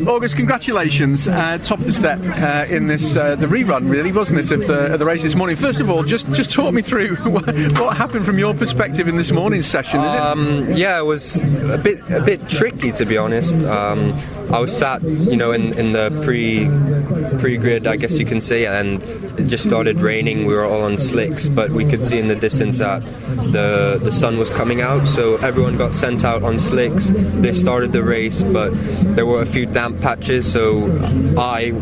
August, congratulations. Top of the step in this, the rerun, really, wasn't it, of the race this morning? First of all, just talk me through what happened from your perspective in this morning's session, is it? Yeah, it was a bit tricky, to be honest. I was sat, in the pre-grid, I guess you can say, and it just started raining. We were all on slicks, but we could see in the distance that the sun was coming out, so everyone got sent out on slicks. They started the race, but there were a few damp patches, so I,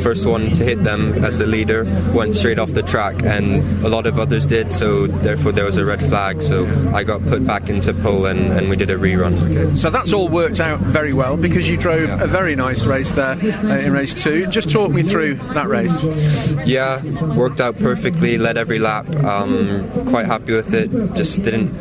first one to hit them as the leader, went straight off the track, and a lot of others did, so therefore there was a red flag, so I got put back into pole and we did a rerun. So that's all worked out very well, because you drove a very nice race there in race 2. Just talk me through that race. Yeah, worked out perfectly, led every lap, quite happy with it. Just didn't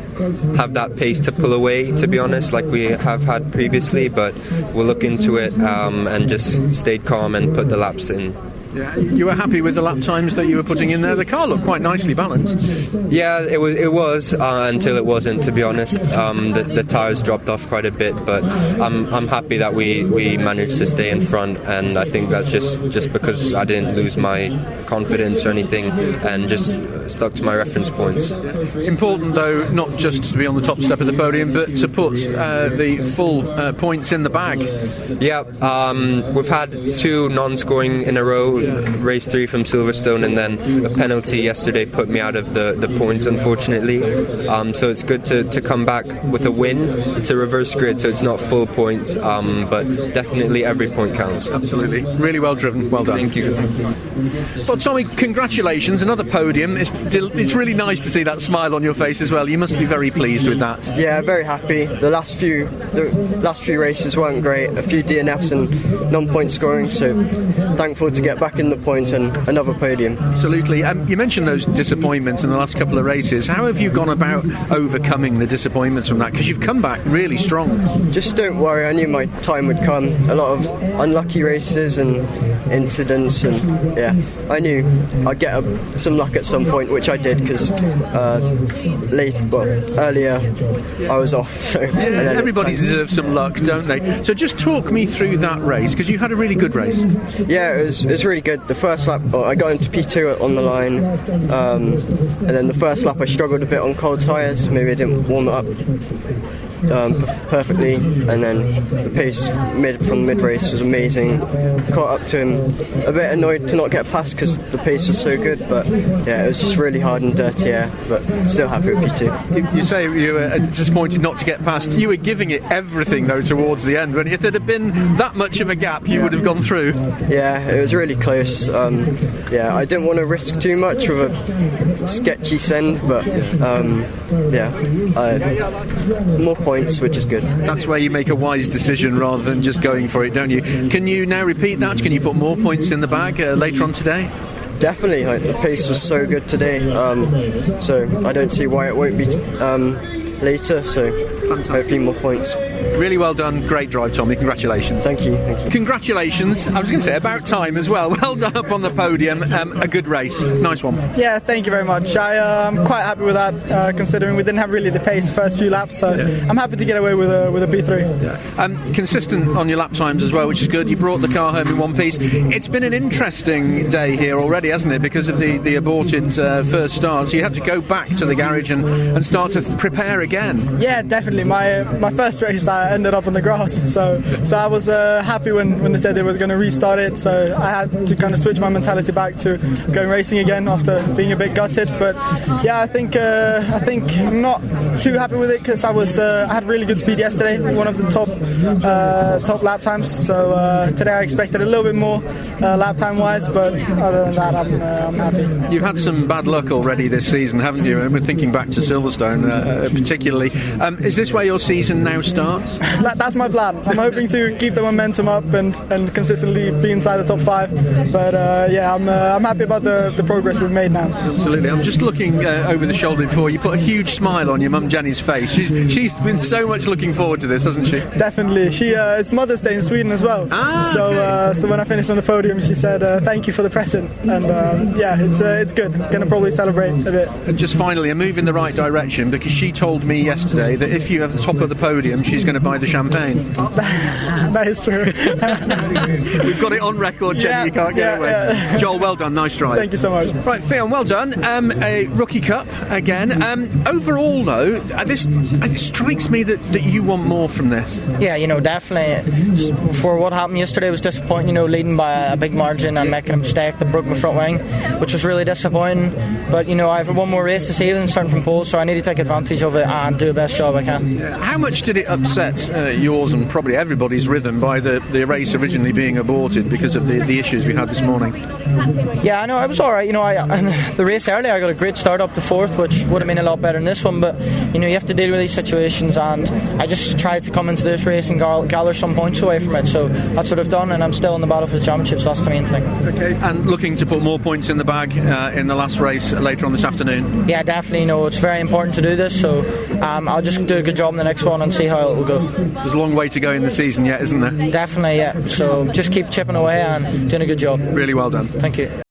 have that pace to pull away, to be honest, like we have had previously, but we'll look into it and just stayed calm and put the laps in. Yeah, you were happy with the lap times that you were putting in there? The car looked quite nicely balanced. Yeah, it was until it wasn't, to be honest. The tyres dropped off quite a bit, but I'm happy that we managed to stay in front, and I think that's just because I didn't lose my confidence or anything and just stuck to my reference points. Important, though, not just to be on the top step of the podium, but to put the full points in the bag. Yeah, we've had 2 non-scoring in a row. Race 3 from Silverstone, and then a penalty yesterday put me out of the points, unfortunately. So it's good to come back with a win. It's a reverse grid, so it's not full points, but definitely every point counts. Absolutely. Really well driven. Well done. Thank you. Well, Tommy, congratulations. Another podium. It's really nice to see that smile on your face as well. You must be very pleased with that. Yeah, very happy. The last few races weren't great. A few DNFs and non-point scoring, so thankful to get back in the points and another podium. Absolutely. You mentioned those disappointments in the last couple of races. How have you gone about overcoming the disappointments from that? Because you've come back really strong. Just don't worry, I knew my time would come. A lot of unlucky races and incidents, and yeah, I knew I'd get some luck at some point, which I did, because earlier I was off. So yeah, everybody deserves some luck, don't they? So just talk me through that race, because you had a really good race. Yeah, it was really good. The first lap, I got into P2 on the line, and then the first lap I struggled a bit on cold tyres. Maybe I didn't warm it up perfectly, and then the pace from the mid-race was amazing. Caught up to him, a bit annoyed to not get past because the pace was so good, but yeah, it was just really hard and dirty air, but still happy with P2. You say you were disappointed not to get past. You were giving it everything, though, towards the end, when if there'd have been that much of a gap, you would have gone through. Yeah, it was really close. I didn't want to risk too much with a sketchy send, but more points, which is good. That's where you make a wise decision rather than just going for it, don't you? Can you now repeat that? Can you put more points in the bag later on today? Definitely. The pace was so good today, so I don't see why it won't be later, so fantastic. Hopefully more points. Really well done. Great drive, Tommy. Congratulations. Thank you. Congratulations. I was going to say about time as well. Well done up on the podium. A good race. Nice one. Yeah, thank you very much. I'm quite happy with that, considering we didn't have really the pace the first few laps, so yeah. I'm happy to get away with a P3. Yeah. Consistent on your lap times as well, which is good. You brought the car home in one piece. It's been an interesting day here already, hasn't it, because of the aborted first start, so you had to go back to the garage and start to prepare again. Yeah, definitely. My first race I ended up on the grass, so I was happy when they said they was going to restart it, so I had to kind of switch my mentality back to going racing again after being a bit gutted. But yeah, I think I'm not too happy with it, because I had really good speed yesterday, one of the top lap times, so today I expected a little bit more lap time wise, but other than that I'm happy. You've had some bad luck already this season, haven't you? And we're thinking back to Silverstone particularly. Is this where your season now starts? That's my plan. I'm hoping to keep the momentum up and consistently be inside the top 5. But I'm happy about the progress we've made now. Absolutely. I'm just looking over the shoulder before. You put a huge smile on your mum Jenny's face. She's been so much looking forward to this, hasn't she? Definitely. It's Mother's Day in Sweden as well. So when I finished on the podium, she said thank you for the present, and it's good. I'm going to probably celebrate a bit. And just finally, a move in the right direction, because she told me yesterday that if you have the top of the podium, she's going to buy the champagne. That is true. We've got it on record, Jenny. You can't get away. Yeah. Joel, well done. Nice drive. Thank you so much. Right, Fionn, well done. A rookie cup again. Overall, though, this it strikes me that you want more from this. Yeah, definitely. For what happened yesterday, it was disappointing. Leading by a big margin and making a mistake that broke my front wing, which was really disappointing. But I have one more race this evening, starting from pole, so I need to take advantage of it and do the best job I can. How much did it upset yours and probably everybody's rhythm by the race originally being aborted because of the issues we had this morning? Yeah, I know, it was alright. The race earlier, I got a great start up to fourth, which would have been a lot better than this one, but you have to deal with these situations, and I just tried to come into this race and gather some points away from it, so that's what I've done, and I'm still in the battle for the championship, so that's the main thing. Okay, and looking to put more points in the bag in the last race later on this afternoon? Yeah, definitely. It's very important to do this, so I'll just do a good job in the next one and see how it will go. There's a long way to go in the season yet, isn't there? Definitely, yeah, so just keep chipping away and doing a good job. Really well done. Thank you.